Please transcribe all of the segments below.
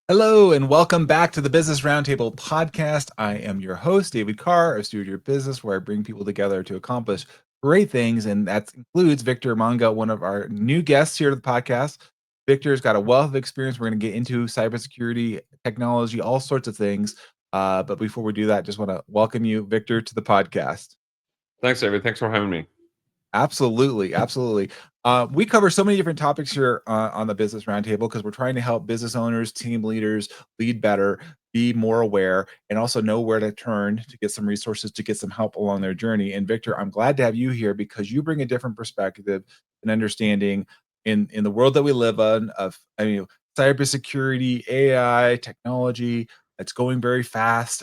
Hello and welcome back to the Business Roundtable Podcast. I am your host, David Carr of Steward Your Business, where I bring people together to accomplish great things. And that includes Victor Monga, one of our new guests here to the podcast. Victor's got a wealth of experience. We're going to get into cybersecurity, technology, all sorts of things. But before we do that, just want to welcome you, Victor, to the podcast. Thanks, David. Thanks for having me. Absolutely, absolutely. We cover so many different topics here on the Business Roundtable because we're trying to help business owners, team leaders lead better, be more aware, and also know where to turn to get some resources to get some help along their journey. And Victor, I'm glad to have you here because you bring a different perspective and understanding in the world that we live in of cybersecurity, AI, technology. It's going very fast,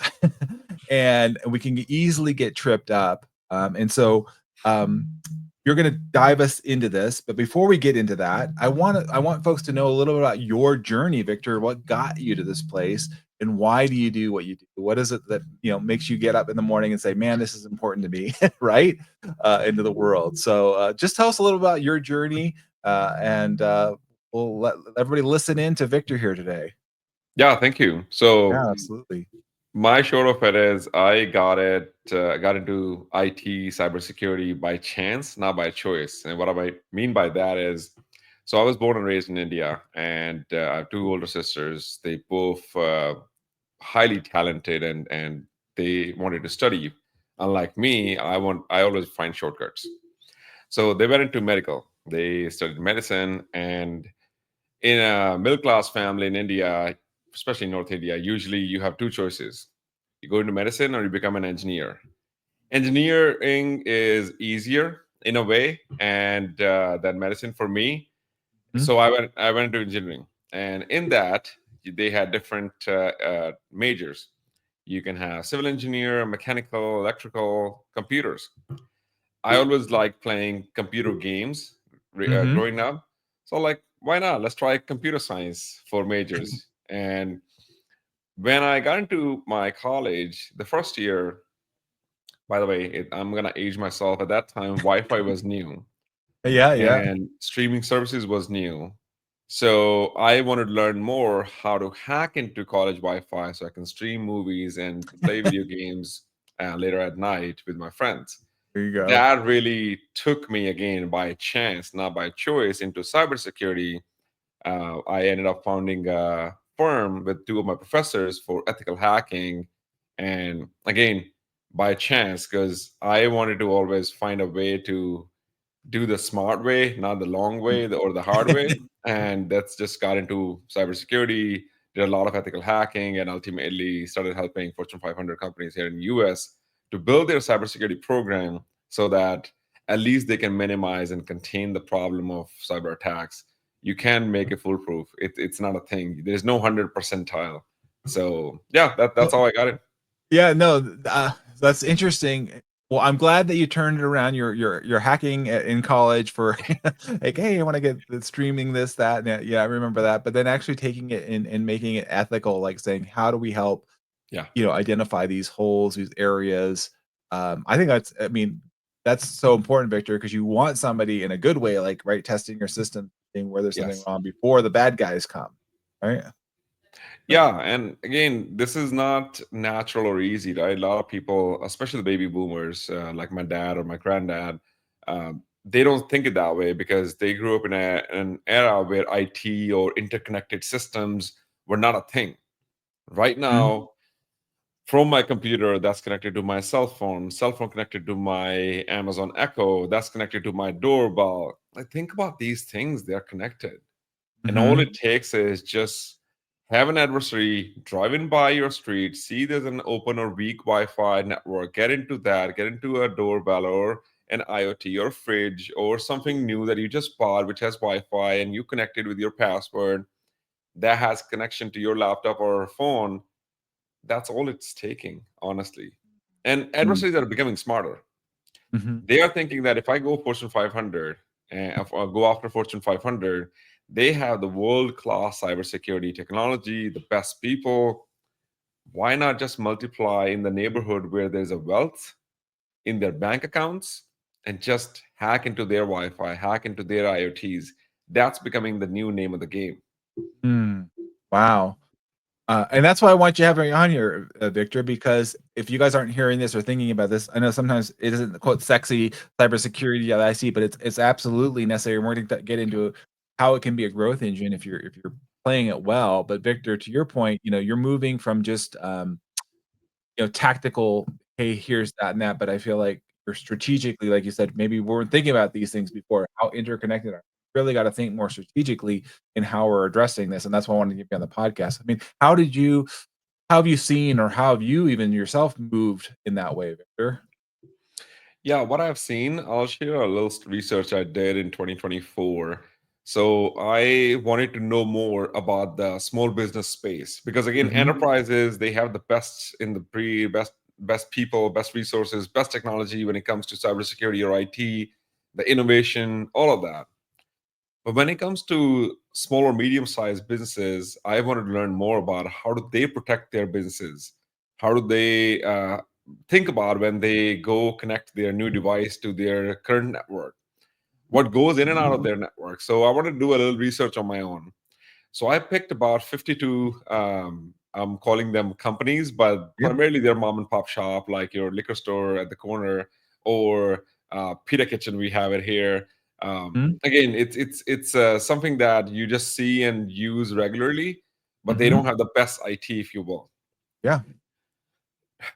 and we can easily get tripped up. Um, you're going to dive us into this, but before we get into that, I want folks to know a little bit about your journey, Victor. What got you to this place, and why do you do what you do? What is it that makes you get up in the morning and say, "Man, this is important to me," right? Into the world. So, just tell us a little about your journey, and we'll let everybody listen in to Victor here today. Yeah, thank you. Yeah, So absolutely. my short of it is I got into IT cybersecurity by chance, not by choice. And what I mean by that is, so I was born and raised in India, and I have two older sisters. They both highly talented, and they wanted to study. Unlike me, I always find shortcuts. So they went into medical. They studied medicine, and in a middle class family in India, especially in North India, usually you have two choices. You go into medicine or you become an engineer. Engineering is easier in a way and than medicine for me. Mhm. So I went into engineering. And in that, they had different majors. You can have civil engineer, mechanical, electrical, computers. I always liked playing computer games Mhm. growing up. So like, why not? Let's try computer science for majors. And when I got into my college, the first year, by the way, I'm gonna age myself. At that time, Wi-Fi was new Yeah, yeah. and streaming services was new. So I wanted to learn more how to hack into college Wi-Fi so I can stream movies and play video games later at night with my friends. There you go. That really took me again by chance, not by choice, into cybersecurity. I ended up founding a firm with two of my professors for ethical hacking. And again, by chance, because I wanted to always find a way to do the smart way, not the long way or the hard way. And that's just got into cybersecurity, did a lot of ethical hacking, and ultimately started helping Fortune 500 companies here in the US to build their cybersecurity program so that at least they can minimize and contain the problem of cyber attacks. You can make it foolproof. It's not a thing. There's no 100 percentile. So yeah, that's how I got it. Yeah, no, that's interesting. Well, I'm glad that you turned it around. You're hacking in college for like, hey, I want to get the streaming this, that. And yeah, I remember that. But then actually taking it and making it ethical, like saying, how do we help, Yeah. identify these holes, these areas. I think that's so important, Victor, because you want somebody in a good way, like right, testing your system, seeing where there's something Yes. wrong before the bad guys come. Right. Yeah, and again, this is not natural or easy, right? A lot of people, especially the baby boomers, like my dad or my granddad, they don't think it that way because they grew up in an era where IT or interconnected systems were not a thing. Right Mhm. now, from my computer that's connected to my cell phone connected to my Amazon Echo, that's connected to my doorbell. Like, think about these things, they're connected. And all Mhm. it takes is just have an adversary driving by your street, see there's an open or weak Wi-Fi network, get into that, get into a doorbell or an IoT or fridge or something new that you just bought which has Wi-Fi and you connected with your password that has connection to your laptop or phone. That's all it's taking, honestly. And Mm. adversaries are becoming smarter. Mhm. They are thinking that if I go Fortune 500 and if I go after Fortune 500, they have the world class cybersecurity technology, the best people. Why not just multiply in the neighborhood where there's a wealth in their bank accounts and just hack into their Wi Fi, hack into their IoTs? That's becoming the new name of the game. Mm. Wow. And that's why I want you to have me on here, Victor, because if you guys aren't hearing this or thinking about this, I know sometimes it isn't quote sexy cybersecurity that I see, but it's absolutely necessary. And we're going to get into how it can be a growth engine if you're playing it well. But Victor, to your point, you're moving from just tactical, hey, here's that and that, but I feel like you're strategically, like you said, maybe we weren't thinking about these things before, how interconnected are really got to think more strategically in how we're addressing this. And that's why I wanted to get you on the podcast. I mean, how have you seen or how have you even yourself moved in that way, Victor? Yeah, what I've seen, I'll share a little research I did in 2024. So I wanted to know more about the small business space because again, Mhm. enterprises, they have the best in the breed, best people, best resources, best technology when it comes to cybersecurity or IT, the innovation, all of that. But when it comes to small or medium-sized businesses, I wanted to learn more about how do they protect their businesses? How do they think about when they go connect their new device to their current network? What goes in and out of their network? So I wanted to do a little research on my own. So I picked about 52, I'm calling them companies, but Yep. primarily they're mom and pop shop, like your liquor store at the corner or pita kitchen. We have it here. Mhm. Again, it's something that you just see and use regularly, but they Mhm. don't have the best IT, if you will. Yeah.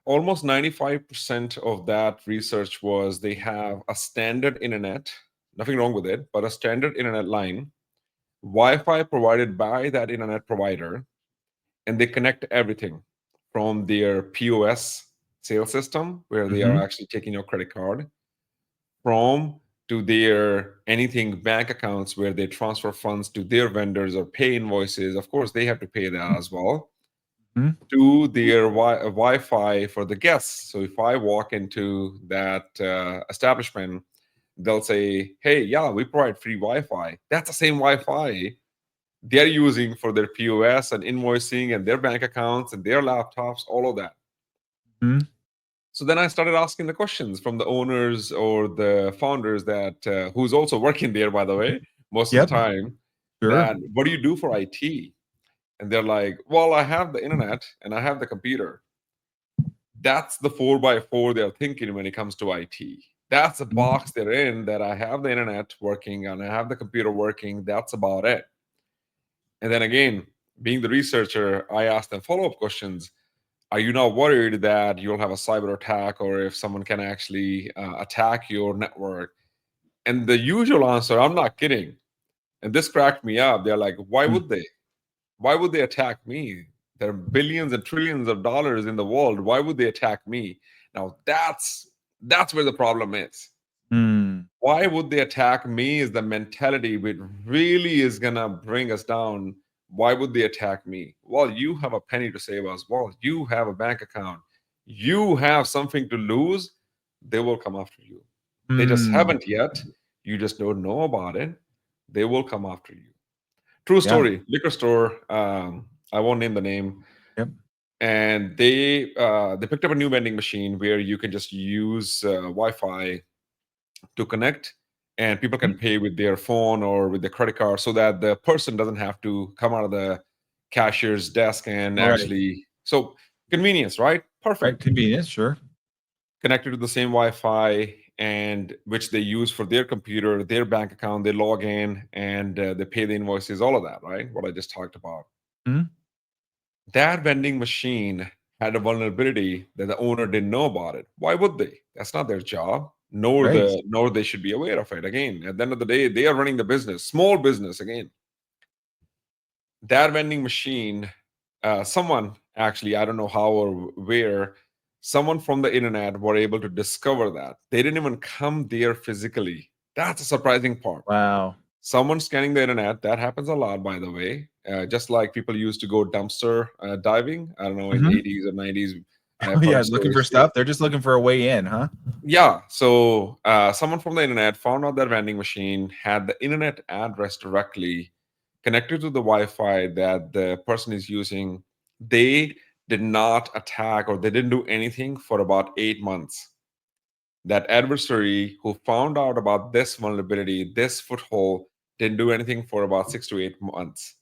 Almost 95% of that research was they have a standard internet, nothing wrong with it, but a standard internet line, Wi-Fi provided by that internet provider, and they connect everything from their POS sales system, where they are Mhm. actually taking your credit card, from to their anything bank accounts where they transfer funds to their vendors or pay invoices. Of course, they have to pay that as well. Mhm. To their Wi-Fi for the guests. So if I walk into that establishment, they'll say, "Hey, yeah, we provide free Wi-Fi." That's the same Wi-Fi they're using for their POS and invoicing and their bank accounts and their laptops, all of that. Mhm. So then I started asking the questions from the owners or the founders that who's also working there, by the way, most of the Yep. time. Sure. That what do you do for IT? And they're like, "Well, I have the internet and I have the computer." That's the four by four they're thinking when it comes to IT. That's the Mhm. box they're in. That I have the internet working and I have the computer working. That's about it. And then again, being the researcher, I asked them follow-up questions. Are you not worried that you'll have a cyber attack or if someone can actually attack your network? And the usual answer, I'm not kidding. And this cracked me up. They're like, why Mm. would they? Why would they attack me? There are billions and trillions of dollars in the world. Why would they attack me? Now that's where the problem is. Mm. Why would they attack me is the mentality which really is gonna bring us down. Why would they attack me? Well, you have a penny to save as well. You have a bank account. You have something to lose. They will come after you. They just Mm. haven't yet. You just don't know about it. They will come after you. True Yeah. story. Liquor store. I won't name the name. Yep. And they picked up a new vending machine where you can just use Wi-Fi to connect and people can Mhm. pay with their phone or with their credit card so that the person doesn't have to come out of the cashier's desk and Right. actually so convenience, right? Right. Perfect. Convenience. Sure. Connected to the same Wi-Fi and which they use for their computer, their bank account, they log in and they pay the invoices, all of that, right? What I just talked about. Mhm. That vending machine had a vulnerability that the owner didn't know about it. Why would they? That's not their job. Right. Nor they should be aware of it. Again, at the end of the day, they are running the business, small business. Again, that vending machine, someone actually, I don't know how or where, someone from the internet were able to discover that. They didn't even come there physically. That's a surprising part. Wow. Someone scanning the internet, that happens a lot, by the way. Just like people used to go dumpster diving, I don't know, in Mhm. 80s or 90s, I Oh, have yeah, heard looking stories for too. stuff. They're just looking for a way in, huh? Yeah, so someone from the internet found out that vending machine had the internet address directly connected to the Wi-Fi that the person is using. They did not attack or they didn't do anything for about 8 months. That adversary who found out about this vulnerability, this foothold, didn't do anything for about 6 to 8 months.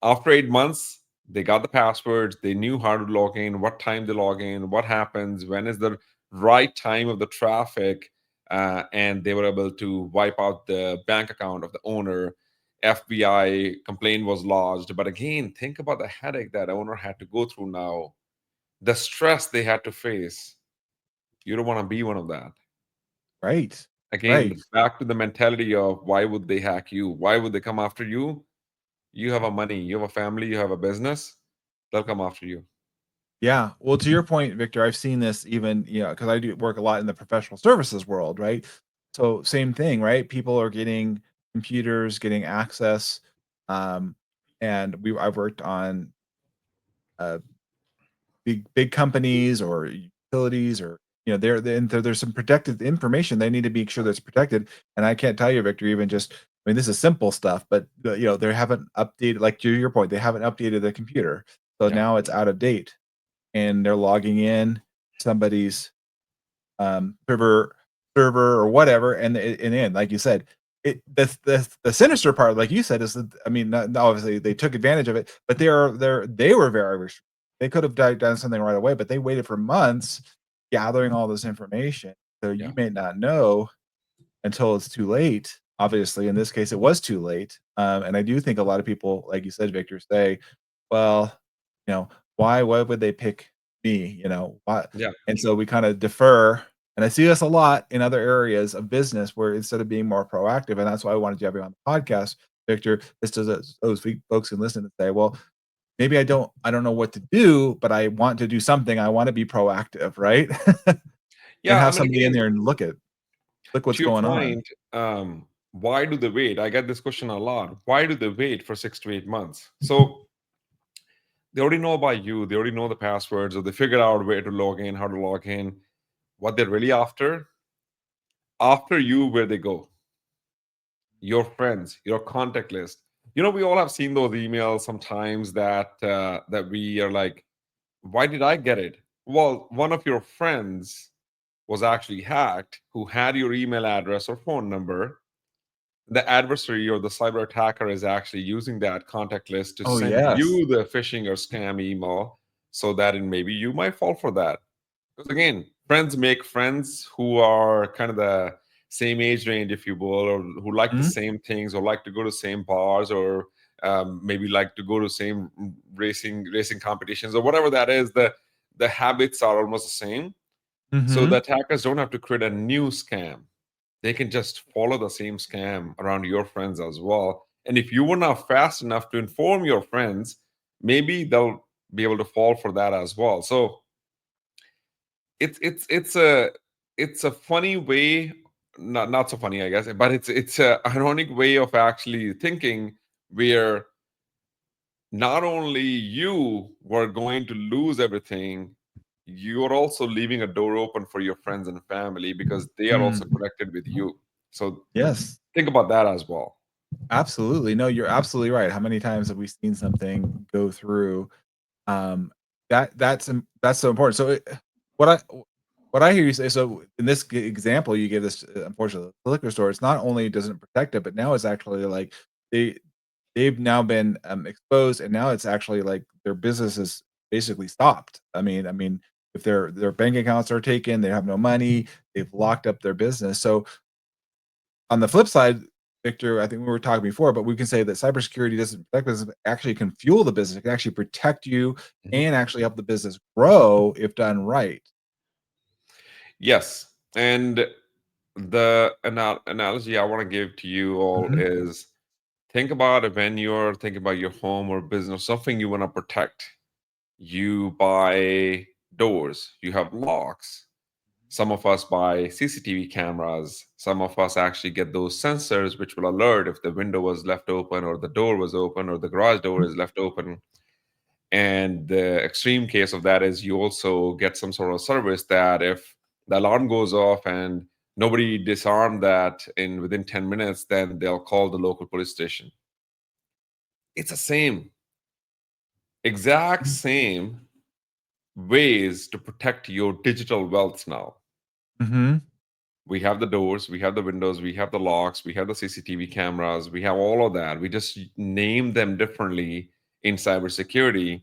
After 8 months, They got the passwords, they knew how to log in, what time they log in, what happens, when is the right time of the traffic, and they were able to wipe out the bank account of the owner. FBI complaint was lodged. But again, think about the headache that owner had to go through now, the stress they had to face. You don't want to be one of that. Right. Again, Right. back to the mentality of why would they hack you? Why would they come after you? You have a money, you have a family, you have a business, they'll come after you. Yeah. Well, to your point, Victor, I've seen this even, because I do work a lot in the professional services world, right? So same thing, right? People are getting computers, getting access. Um, and I've worked on uh big companies or utilities, or there's some protected information they need to be sure that's protected. And I can't tell you, Victor, even just, I mean, this is simple stuff, but they haven't updated, like to your point, they haven't updated the computer. So Yeah. now it's out of date, and they're logging in somebody's server or whatever, and then, like you said, the sinister part, like you said, is that, I mean, not obviously they took advantage of it, but they were very they could have done something right away, but they waited for months gathering all this information. So you Yeah. may not know until it's too late. Obviously, in this case, it was too late. And I do think a lot of people, like you said, Victor, say, "Well, why would they pick me? Why?" Yeah. And so we kind of defer. And I see this a lot in other areas of business where instead of being more proactive, and that's why I wanted you to have you on the podcast, Victor, is so that those folks can listen and say, "Well, maybe I don't know what to do, but I want to do something. I want to be proactive, right?" And Yeah. I have mean, somebody in again, there and look what's to your going on. point, why do they wait? I get this question a lot. Why do they wait for 6 to 8 months? So they already know about you, they already know the passwords, or they figured out where to log in, how to log in. What they're really after you, where they go, your friends, your contact list. We all have seen those emails sometimes that we are like, why did I get it? Well, one of your friends was actually hacked, who had your email address or phone number. The adversary or the cyber attacker is actually using that contact list to Oh, send yes. you the phishing or scam email, so that and maybe you might fall for that. Because again, friends make friends who are kind of the same age range, if you will, or who like the Mhm, same things, or like to go to same bars, or maybe like to go to same racing competitions, or whatever that is. The habits are almost the same, so the mhm, attackers don't have to create a new scam. They can just follow the same scam around your friends as well. And if you were not fast enough to inform your friends, maybe they'll be able to fall for that as well. So it's a funny way, not so funny, I guess, but it's a ironic way of actually thinking, where not only you were going to lose everything, you're also leaving a door open for your friends and family, because they are also mm. connected with you. So Yes, think about that as well. absolutely. No, you're absolutely right. How many times have we seen something go through? Um, that's so important. So, what I what I hear you say, so in this example you gave, this unfortunately the liquor store, it's not only doesn't protect it, but now it's actually like they they've now been exposed, and now it's actually like their business is basically stopped. I mean, if their bank accounts are taken, they have no money, they've locked up their business. So on the flip side, Victor, I think we were talking before, but we can say that cybersecurity doesn't protect business, but actually can fuel the business. It can actually protect you Mhm. and actually help the business grow if done right. Yes. And the analogy I want to give to you all Mhm, is, think about it when you're thinking about your home or business, something you want to protect. You buy doors, you have locks. Some of us buy CCTV cameras. Some of us actually get those sensors which will alert if the window was left open, or the door was open, or the garage door is left open. And the extreme case of that is, you also get some sort of service that if the alarm goes off and nobody disarmed that in within 10 minutes, then they'll call the local police station. It's the same, exact mhm, same ways to protect your digital wealth now. mhm, We have the doors, we have the windows, we have the locks, we have the CCTV cameras, we have all of that. We just name them differently in cybersecurity,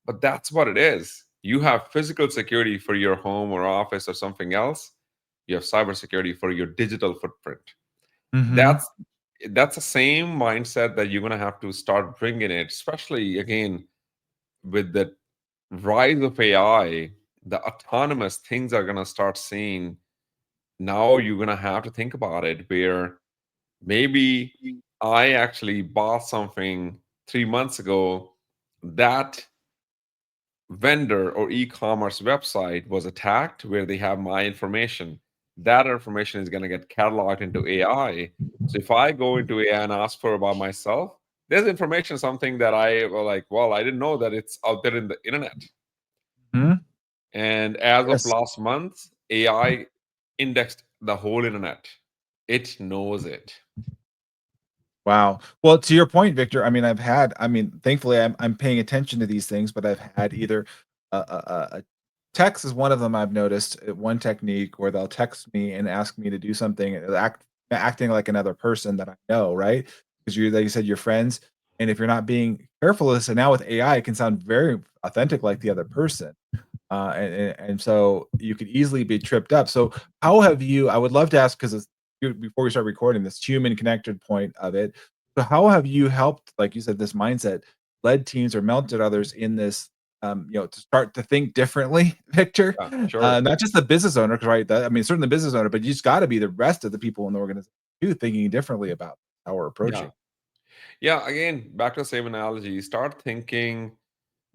but that's what it is. You have physical security for your home or office or something else. You have cybersecurity for your digital footprint. Mm-hmm. That's the same mindset that you're going to have to start bringing it, especially again with the rise of AI. The autonomous things are going to start seeing. Now you're going to have to think about it where maybe I actually bought something 3 months ago. That vendor or e-commerce website was attacked where they have my information. That information is going to get cataloged into AI. So if I go into AI and ask for about myself, there's information, something that I well, like, well, I didn't know that it's out there in the internet. Hmm. And as of Yes. last month, AI indexed the whole internet. It knows it. Wow. Well, to your point, Victor, I mean, thankfully, I'm paying attention to these things, but I've had either a text is one of them I've noticed, one technique where they'll text me and ask me to do something, acting like another person that I know, right? Because you, like you said, you're friends, and if you're not being careful with this, and now with AI, it can sound very authentic like the other person. And so you could easily be tripped up. So how have you? I would love to ask because before we start recording this human connected point of it. So how have you helped, like you said, this mindset led teams or melted others in this? To start to think differently, Victor. Yeah, sure. Not just the business owner, 'cause, right? I mean, certainly the business owner, but you just got to be the rest of the people in the organization too, thinking differently about how we're Yeah. approaching. Yeah. Again, back to the same analogy. Start thinking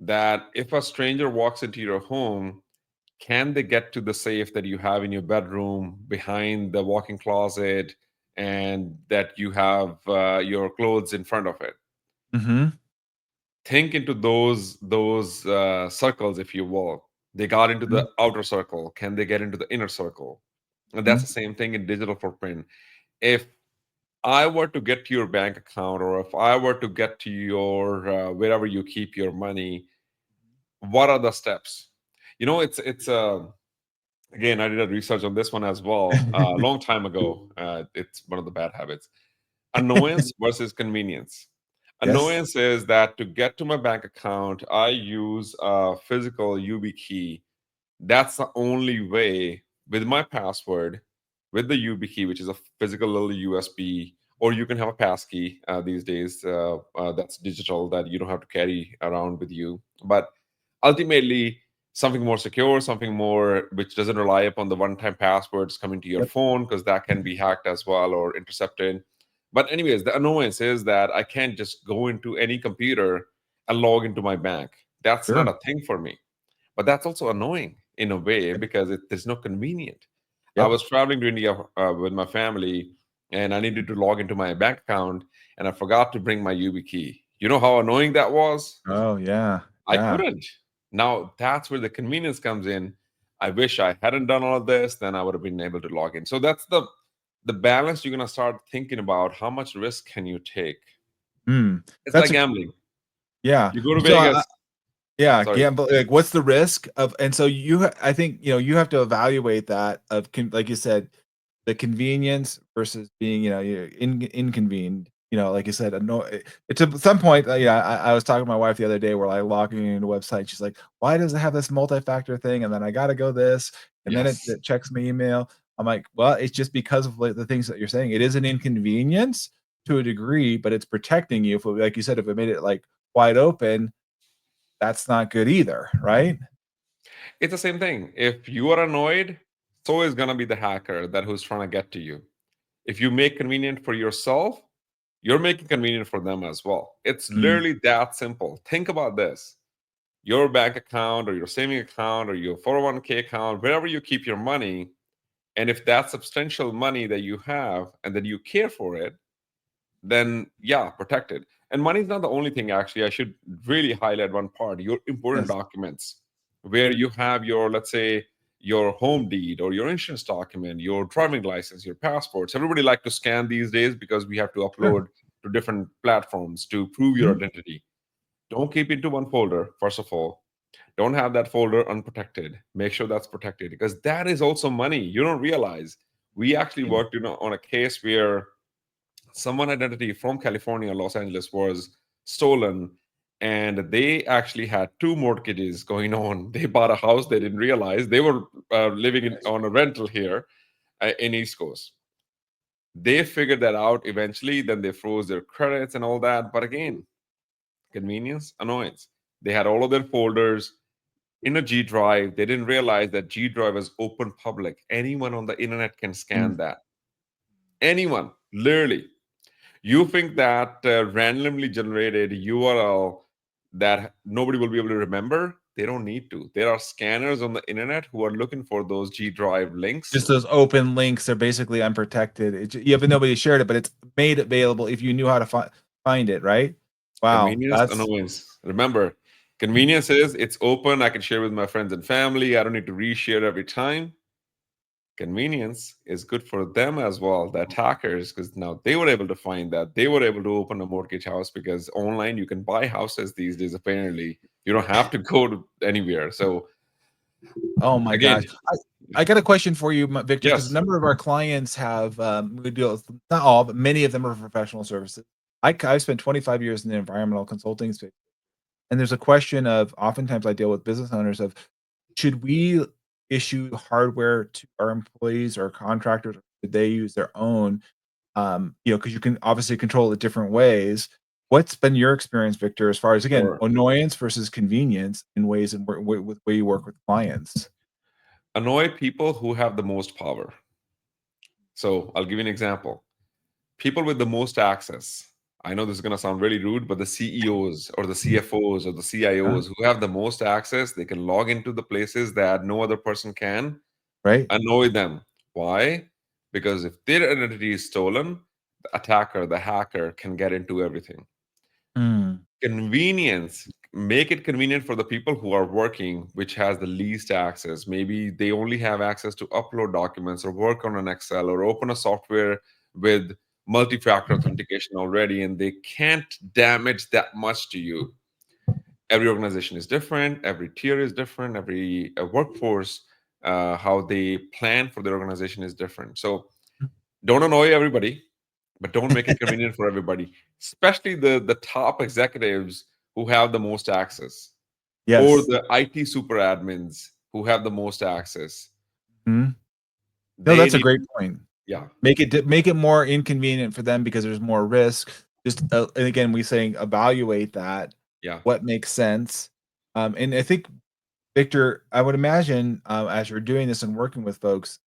that if a stranger walks into your home, can they get to the safe that you have in your bedroom behind the walk-in closet and that you have your clothes in front of it? Hmm. Think into those circles, if you will. They got into the outer circle. Can they get into the inner circle? And that's the Hmm. same thing in digital footprint. If I were to get to your bank account, or if I were to get to your wherever you keep your money, what are the steps? It's again, I did a research on this one as well a long time ago. It's one of the bad habits. Annoyance versus convenience. Yes. Annoyance is that to get to my bank account, I use a physical UB key. That's the only way with my password, with the UB key, which is a physical little USB, or you can have a pass key these days that's digital that you don't have to carry around with you. But ultimately, something more secure, something more which doesn't rely upon the one-time passwords coming to your Yep. phone because that can be hacked as well or intercepted. But anyways, the annoyance is that I can't just go into any computer and log into my bank. That's not Sure. a thing for me. But that's also annoying in a way because there's no convenient. I Yep. was traveling to India with my family, and I needed to log into my bank account, and I forgot to bring my UB key. You know how annoying that was? Oh yeah. I Yeah. couldn't. Now that's where the convenience comes in. I wish I hadn't done all of this, then I would have been able to log in. So that's the balance you're gonna start thinking about. How much risk can you take? Hmm. It's That's like a gambling. Yeah. You go to So, Vegas. yeah, Sorry. gamble like, what's the risk of, and so I think, you have to evaluate that of like you said, the convenience versus being, you inconvened, like you said, it's at some point, yeah, I was talking to my wife the other day where I logging into a website, she's like, "Why does it have this multi-factor thing? And then I gotta go this, and then Yes. it checks my email." I'm like, "Well, it's just because of, like, the things that you're saying. It is an inconvenience to a degree, but it's protecting you. If, like you said, if it made it, like, wide open, that's not good either, right?" It's the same thing. If you are annoyed, so is gonna be the hacker that who's trying to get to you. If you make convenient for yourself, you're making convenient for them as well. It's Mm, literally that simple. Think about this. Your bank account or your saving account or your 401k account, wherever you keep your money, and if that's substantial money that you have and that you care for it, then yeah, protected. And money is not the only thing, actually. I should really highlight one part: your important yes. documents, where you have your, let's say, your home deed or your insurance document, your driving license, your passports. Everybody like to scan these days because we have to Sure. upload to different platforms to prove your Mhm. identity. Don't keep it into one folder, first of all. Don't have that folder unprotected. Make sure that's protected because that is also money. You don't realize. We actually worked, on a case where someone identity from California, Los Angeles was stolen, and they actually had two mortgages going on. They bought a house, they didn't realize they were living on a rental here in East Coast. They figured that out eventually, then they froze their credits and all that. But again, convenience, annoyance. They had all of their folders in a G drive. They didn't realize that G drive is open public. Anyone on the internet can scan Mm. that. Anyone, literally. You think that randomly generated URL that nobody will be able to remember? They don't need to. There are scanners on the internet who are looking for those G drive links. Just those open links are basically unprotected. Even nobody shared it, but it's made available if you knew how to find it, right? Wow, Convenience, that's annoyance. Remember, convenience is it's open. I can share with my friends and family. I don't need to reshare every time. Convenience is good for them as well, the attackers, because now they were able to find that. They were able to open a mortgage house because online you can buy houses these days, apparently. You don't have to go to anywhere. So, oh my again, gosh. I got a question for you, Victor, because a yes, number of our clients have we deal with, not all, but many of them are professional services. I've spent 25 years in the environmental consulting space, and there's a question of oftentimes I deal with business owners of should we issue hardware to our employees or contractors, or should they use their own? Because you can obviously control it different ways. What's been your experience, Victor, as far as again or annoyance versus convenience in ways and with way you work with clients? annoy people who have the most power. So, I'll give you an example. People with the most access. I know this is going to sound really rude, but the CEOs or the CFOs or the Huh? CIOs who have the most access, they can log into the places that no other person can. Right? Annoy them. Why? Because if their identity is stolen, the attacker, the hacker can get into everything. Mm. Convenience. Make it convenient for the people who are working, which has the least access. Maybe they only have access to upload documents or work on an Excel or open a software with multi-factor authentication already, and they can't damage that much to you. Every organization is different, every tier is different, every workforce, how they plan for their organization is different. So don't annoy everybody, but don't make it convenient for everybody, especially the top executives who have the most access, or Yes. the IT super admins who have the most access. Mhm. No, They that's a need great to, point. yeah, Make it more inconvenient for them because there's more risk. Just and again, we saying evaluate that. yeah, What makes sense? And I think Victor, I would imagine as you're doing this and working with folks,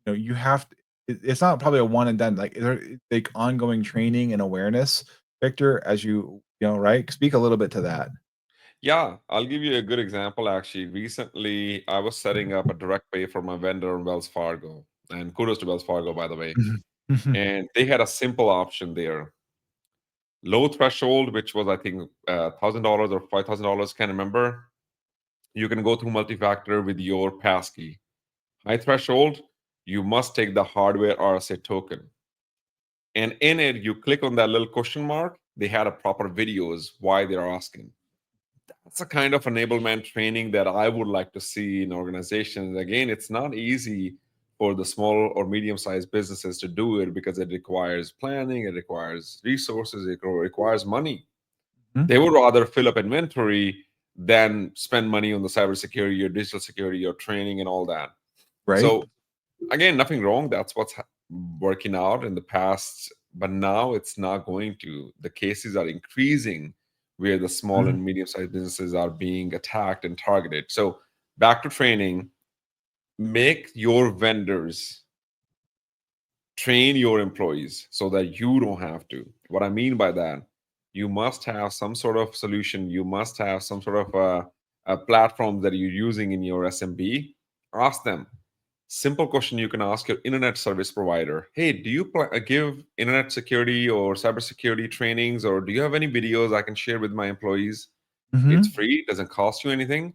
you have to, it's not probably a one and done. Like is there like ongoing training and awareness, Victor, as right? Speak a little bit to that. yeah. I'll give you a good example. Actually, recently I was setting up a direct pay for my vendor on Wells Fargo, and kudos to Wells Fargo, by the way. Mhm. And they had a simple option there, low threshold, which was I think $1,000 or $5,000, can't remember. You can go through multi-factor with your passkey. High threshold, you must take the hardware RSA token. And in it, you click on that little question mark. They had a proper videos why they're asking. That's a kind of enablement training that I would like to see in organizations. Again, it's not easy for the small or medium-sized businesses to do it because it requires planning, it requires resources, it requires money. Mhm. They would rather fill up inventory than spend money on the cybersecurity or digital security or training and all that. Right? So again, nothing wrong. That's what's working out in the past, but now it's not going to. The cases are increasing where the small Mhm. and medium-sized businesses are being attacked and targeted. So back to training, make your vendors train your employees so that you don't have to. What I mean by that, you must have some sort of solution. You must have some sort of a platform that you're using in your SMB. Ask them. Simple question you can ask your internet service provider. Hey, do you give internet security or cybersecurity trainings, or do you have any videos I can share with my employees? It's Mhm. free, it doesn't cost you anything.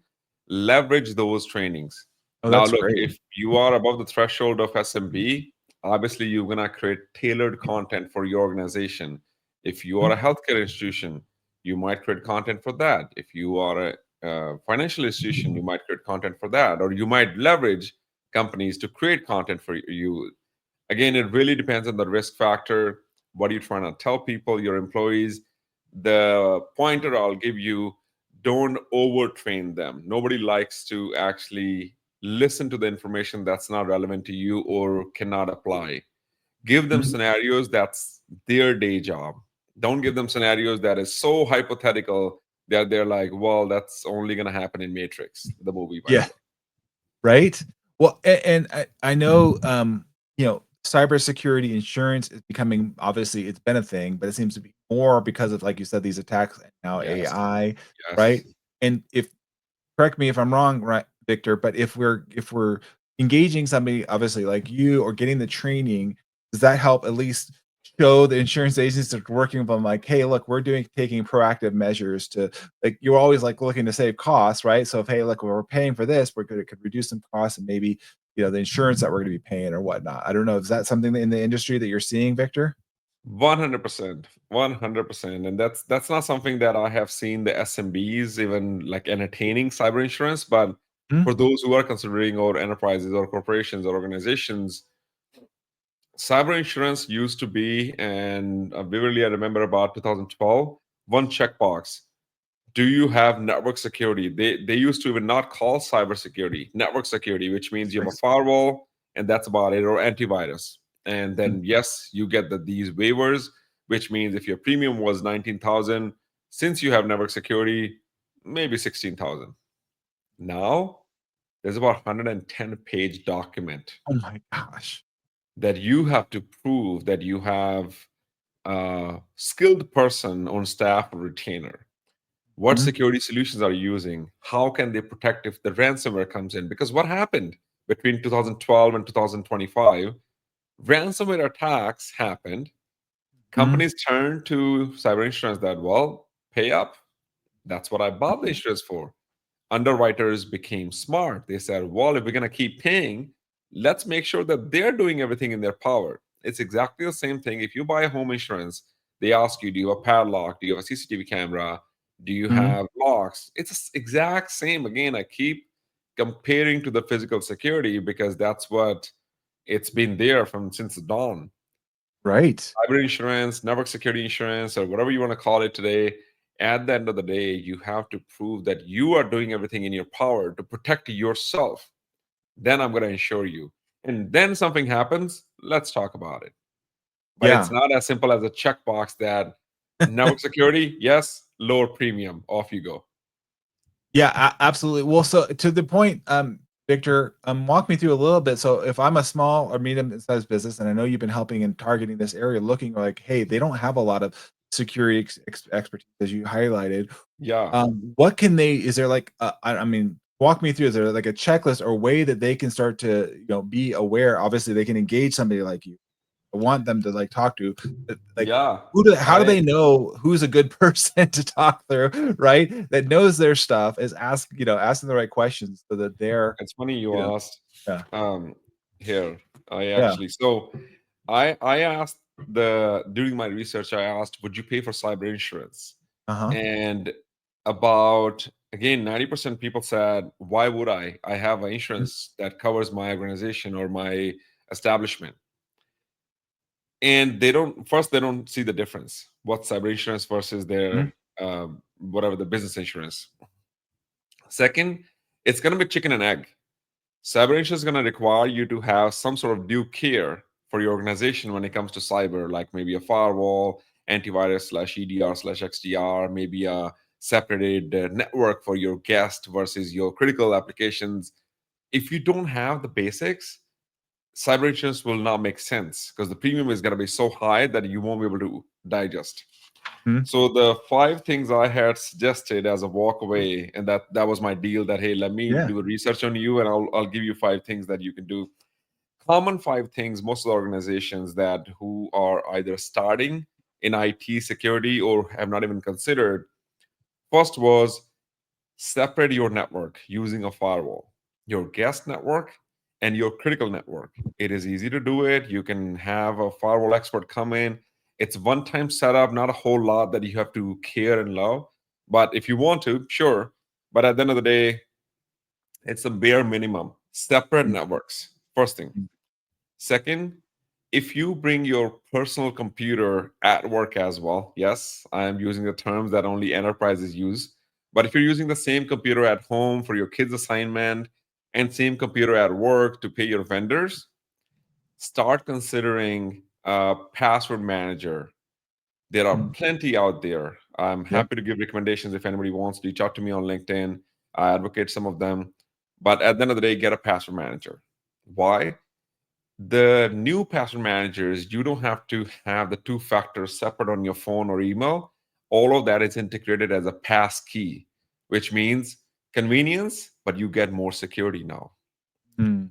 Leverage those trainings. Oh, Now, that's look, great. if you are above the threshold of SMB, obviously you're going to create tailored content for your organization. If you are a Mhm. healthcare institution, you might create content for that. If you are a financial institution, you might create content for that, or you might leverage companies to create content for you. Again, it really depends on the risk factor. What are you trying to tell people, your employees? the pointer I'll give you: don't overtrain them. Nobody likes to actually listen to the information that's not relevant to you or cannot apply. Give them Mhm. scenarios that's their day job. Don't give them scenarios that is so hypothetical that they're like, well, that's only going to happen in Matrix, the movie, by the Yeah. way. Right? Well, and I know, cybersecurity insurance is becoming, obviously, it's been a thing, but it seems to be more because of, like you said, these attacks and now Yes, AI, right? yes. And if correct me if I'm wrong, right, Victor, but if we're engaging somebody, obviously, like you, or getting the training, does that help at least show the insurance agents that are working with them, like, hey, look, we're taking proactive measures to, like, you're always like looking to save costs, right? So if, hey, look, we're paying for this, we're gonna could reduce some costs, and maybe the insurance that we're gonna be paying or whatnot. I don't know. Is that something in the industry that you're seeing, Victor? 100%, 100%. And that's not something that I have seen the SMBs even like entertaining cyber insurance. But Mhm, for those who are considering, or enterprises or corporations or organizations, cyber insurance used to be, and vividly I remember about 2012, one checkbox: do you have network security? They used to even not call cybersecurity network security, which means you have a firewall and that's about it, or antivirus. And mhm, then yes, you get these waivers, which means if your premium was 19,000, since you have network security, maybe 16,000. Now there's about 110-page document oh my gosh. that you have to prove that you have a skilled person on staff or retainer. What Mhm, security solutions are you using? How can they protect if the ransomware comes in? Because what happened between 2012 and 2025, ransomware attacks happened. mhm, Companies turned to cyber insurance that, well, pay up. That's what I bought the insurance for. Underwriters became smart. They said, well, if we're going to keep paying, let's make sure that they're doing everything in their power. It's exactly the same thing. If you buy a home insurance, they ask you, do you have a padlock? Do you have a CCTV camera? Do you mhm. have locks? It's the exact same. Again, I keep comparing to the physical security because that's what it's been there from since the dawn. Right. Cyber insurance, network security insurance, or whatever you want to call it today, at the end of the day, you have to prove that you are doing everything in your power to protect yourself. Then I'm going to insure you. And then something happens, let's talk about it. But it's Yeah. not as simple as a checkbox that network security, yes, lower premium, off you go. Yeah, absolutely. Well, so to the point, Victor, walk me through a little bit. So if I'm a small or medium-sized business, and I know you've been helping and targeting this area, looking like, hey, they don't have a lot of security expertise, as you highlighted. Yeah. What can they? Is there like, I mean, walk me through. Is there like a checklist or way that they can start to, be aware? Obviously, they can engage somebody like you. I want them to, like, talk to, like, Yeah. how do I they know who's a good person to talk through, right? That knows their stuff, is asking the right questions so that they're, It's funny you you know asked. yeah, Um, Here, I yeah, actually so I asked the during my research, I asked, would you pay for cyber insurance? uh-huh, And about, again, 90% people said, why would I? I have an mhm, insurance that covers my organization or my establishment. And they don't see the difference. What's cyber insurance versus mhm, their whatever the business insurance. Second, it's gonna be chicken and egg. Cyber insurance is going to require you to have some sort of due care for your organization when it comes to cyber, like maybe a firewall, antivirus slash EDR slash XDR, maybe a separated network for your guest versus your critical applications. If you don't have the basics, cyber insurance will not make sense because the premium is going to be so high that you won't be able to digest. mhm, So the five things I had suggested as a walk away, and that was my deal. That hey, let me yeah, do research on you, and I'll give you five things that you can do. Common five things most of the organizations that who are either starting in IT security or have not even considered. First was separate your network using a firewall, your guest network and your critical network. It is easy to do it. You can have a firewall expert come in. It's one time setup, not a whole lot that you have to care and love. But if you want to, sure. But at the end of the day, it's a bare minimum. Separate mm, networks, first thing. mm, Second, If you bring your personal computer at work as well, yes, I am using the terms that only enterprises use. But if you're using the same computer at home for your kids' assignment and same computer at work to pay your vendors, start considering a password manager. There are Mm. plenty out there. I'm Yep. happy to give recommendations if anybody wants to reach out to me on LinkedIn. I advocate some of them. But at the end of the day, get a password manager. Why? The new password managers, you don't have to have the two factors separate on your phone or email. All of that is integrated as a pass key, which means convenience, but you get more security now. Mm.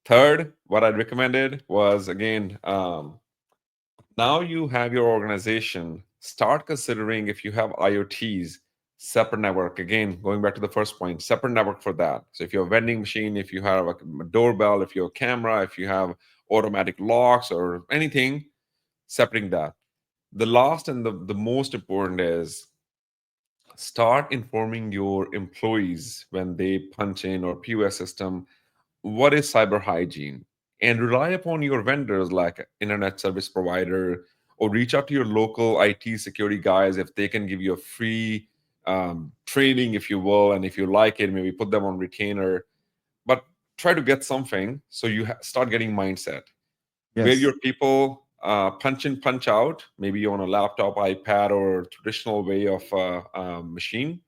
Third, what I recommended was again, now you have your organization, start considering if you have IoTs, separate network. Again, going back to the first point, separate network for that. So if you have a vending machine, if you have a doorbell, if you have a camera, if you have automatic locks or anything, separating that. The last and the most important is start informing your employees when they punch in or POS system what is cyber hygiene, and rely upon your vendors like internet service provider, or reach out to your local IT security guys if they can give you a free training, if you will, and if you like it, maybe put them on retainer. But try to get something so you start getting mindset where Yes. your people punch in, punch out, maybe on a laptop, iPad, or traditional way of machine.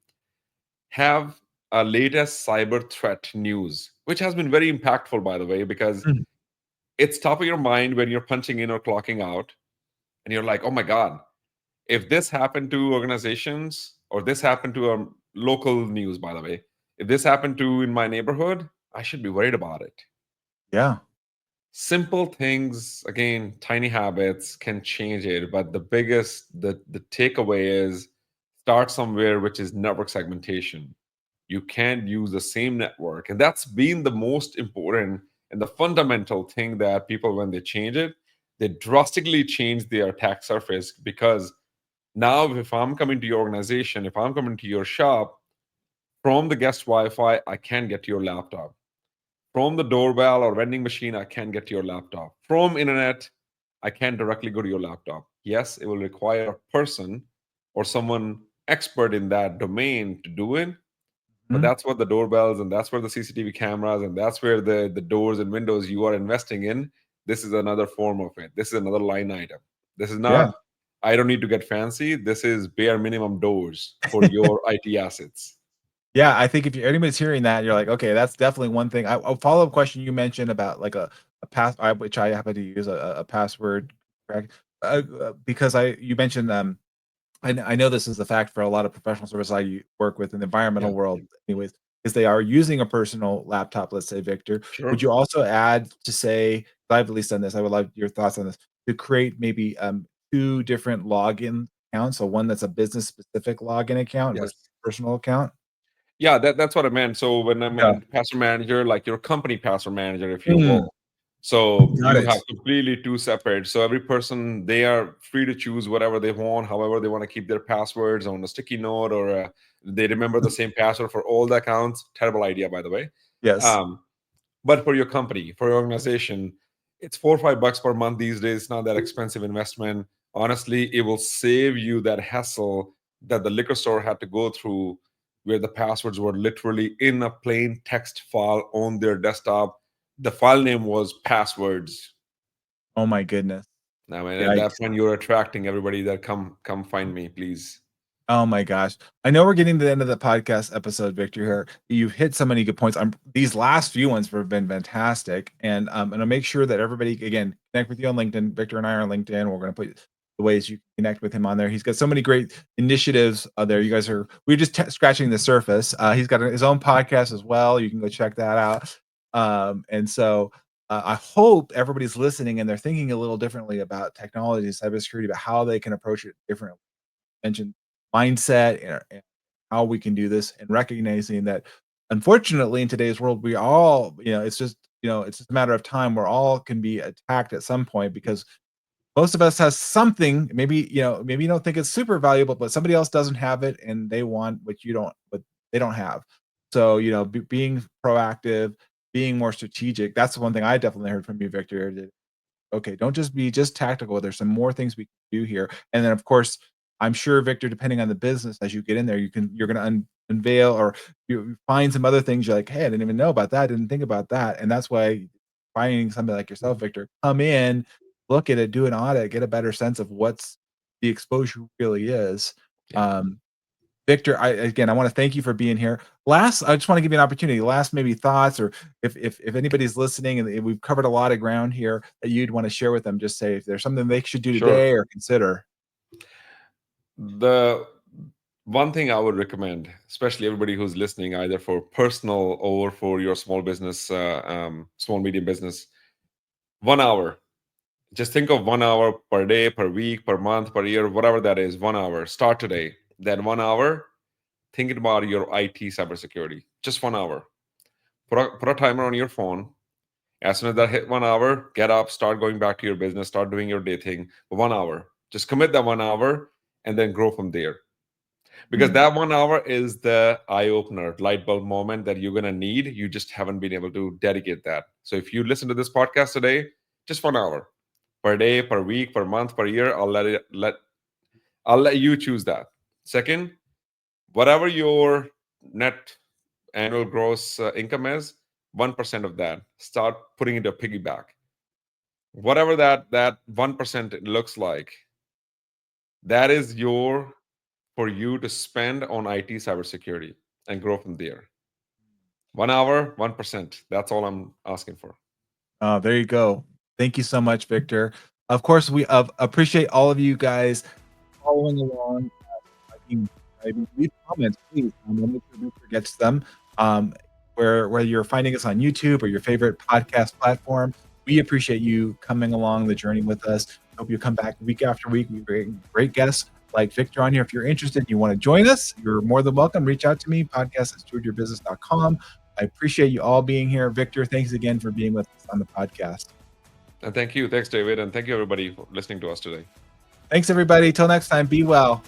Have a latest cyber threat news, which has been very impactful, by the way, because Mm. it's top of your mind when you're punching in or clocking out, and you're like, oh my God, if this happened to organizations, or this happened to a local news, by the way, if this happened to in my neighborhood, I should be worried about it. Yeah. Simple things, again, tiny habits can change it, but the takeaway is start somewhere, which is network segmentation. You can't use the same network, and that's been the most important and the fundamental thing that people, when they change it, they drastically change their attack surface. Because now if I'm coming to your organization, if I'm coming to your shop, from the guest Wi-Fi I can get to your laptop. From the doorbell or vending machine, I can get to your laptop. From internet, I can directly go to your laptop. Yes, it will require a person or someone expert in that domain to do it, but Mhm. that's what the doorbells, and that's where the CCTV cameras, and that's where the doors and windows you are investing in. This is another form of it. This is another line item. This is Yeah. not, I don't need to get fancy. This is bare minimum doors for your IT assets. Yeah, I think if anybody's hearing that, you're like, okay, that's definitely one thing. A follow-up question you mentioned about like a pass, which I happen to use a password, correct? Because you mentioned I know this is the fact for a lot of professional service I work with in the Yeah, environmental world, anyways, is they are using a personal laptop. Let's say, Victor, would sure. you also add to say, I've at least done this. I would love your thoughts on this to create maybe two different login accounts. So one that's a business specific login account Yes. versus personal account. Yeah, that's what I meant. So when I'm Yeah. a password manager, like your company password manager, if you Mm, will. So got you have it. completely two separate. So every person, they are free to choose whatever they want, however they want to keep their passwords on a sticky note, or they remember the same password for all the accounts. Terrible idea, by the way. Yes. Um, but for your company, for your organization, it's $4 or $5 per month these days. It's not that expensive investment. Honestly, it will save you that hassle that the liquor store had to go through, where the passwords were literally in a plain text file on their desktop. The file name was passwords. Oh my goodness. I mean, at that Yikes. point, you're attracting everybody that come find me, please. Oh my gosh. I know we're getting to the end of the podcast episode, Victor, here. You've hit so many good points. These last few ones have been fantastic. And I'm going to make sure that everybody, again, connect with you on LinkedIn. Victor and I are on LinkedIn. We're going to put the ways you can connect with him on there. He's got so many great initiatives there. You guys we're just scratching the surface. He's got his own podcast as well. You can go check that out. And so I hope everybody's listening and they're thinking a little differently about technology, cybersecurity, about how they can approach it differently. Mentioned mindset and how we can do this, and recognizing that unfortunately in today's world we all, it's just, it's just a matter of time. We're all can be attacked at some point because most of us has something, maybe, maybe you don't think it's super valuable, but somebody else doesn't have it and they want what they don't have. So, being proactive, being more strategic, that's the one thing I definitely heard from you, Victor. Okay, don't just be just tactical. There's some more things we can do here. And then, of course, I'm sure, Victor, depending on the business, as you get in there, you're going to unveil or you find some other things you're like, hey, I didn't even know about that. I didn't think about that. And that's why finding somebody like yourself, Victor, come in, look at it, do an audit, get a better sense of what's the exposure really is. Yeah, Um, Victor, I want to thank you for being here. Last, I just want to give you an opportunity. Last, maybe thoughts, or if anybody's listening and we've covered a lot of ground here that you'd want to share with them, just say if there's something they should do sure. today or consider. The one thing I would recommend, especially everybody who's listening, either for personal or for your small business, small medium business, 1 hour. Just think of 1 hour per day, per week, per month, per year, whatever that is. 1 hour. Start today. Then 1 hour. Thinking about your IT cybersecurity. Just 1 hour. Put a timer on your phone. As soon as that hit 1 hour, get up, start going back to your business, start doing your day thing. 1 hour. Just commit that 1 hour and then grow from there. Because Mm, that 1 hour is the eye opener, light bulb moment that you're gonna need. You just haven't been able to dedicate that. So if you listen to this podcast today, just 1 hour per day, per week, per month, per year, I'll let you choose that. Second, whatever your net annual gross income is, 1% of that, start putting into a piggyback. Whatever that 1% looks like, that is your for you to spend on IT cybersecurity and grow from there. 1 hour, 1%. That's all I'm asking for. there you go. Thank you so much, Victor. Of course, we appreciate all of you guys following along. Leave comments, please. We'll make sure Victor gets them. Whether you're finding us on YouTube or your favorite podcast platform, we appreciate you coming along the journey with us. Hope you come back week after week. We bring great guests like Victor on here. If you're interested and you want to join us, you're more than welcome. Reach out to me, podcast@stewardyourbusiness.com. I appreciate you all being here. Victor, thanks again for being with us on the podcast. And thank you. Thanks, David. And thank you, everybody, for listening to us today. Thanks, everybody. Till next time, be well.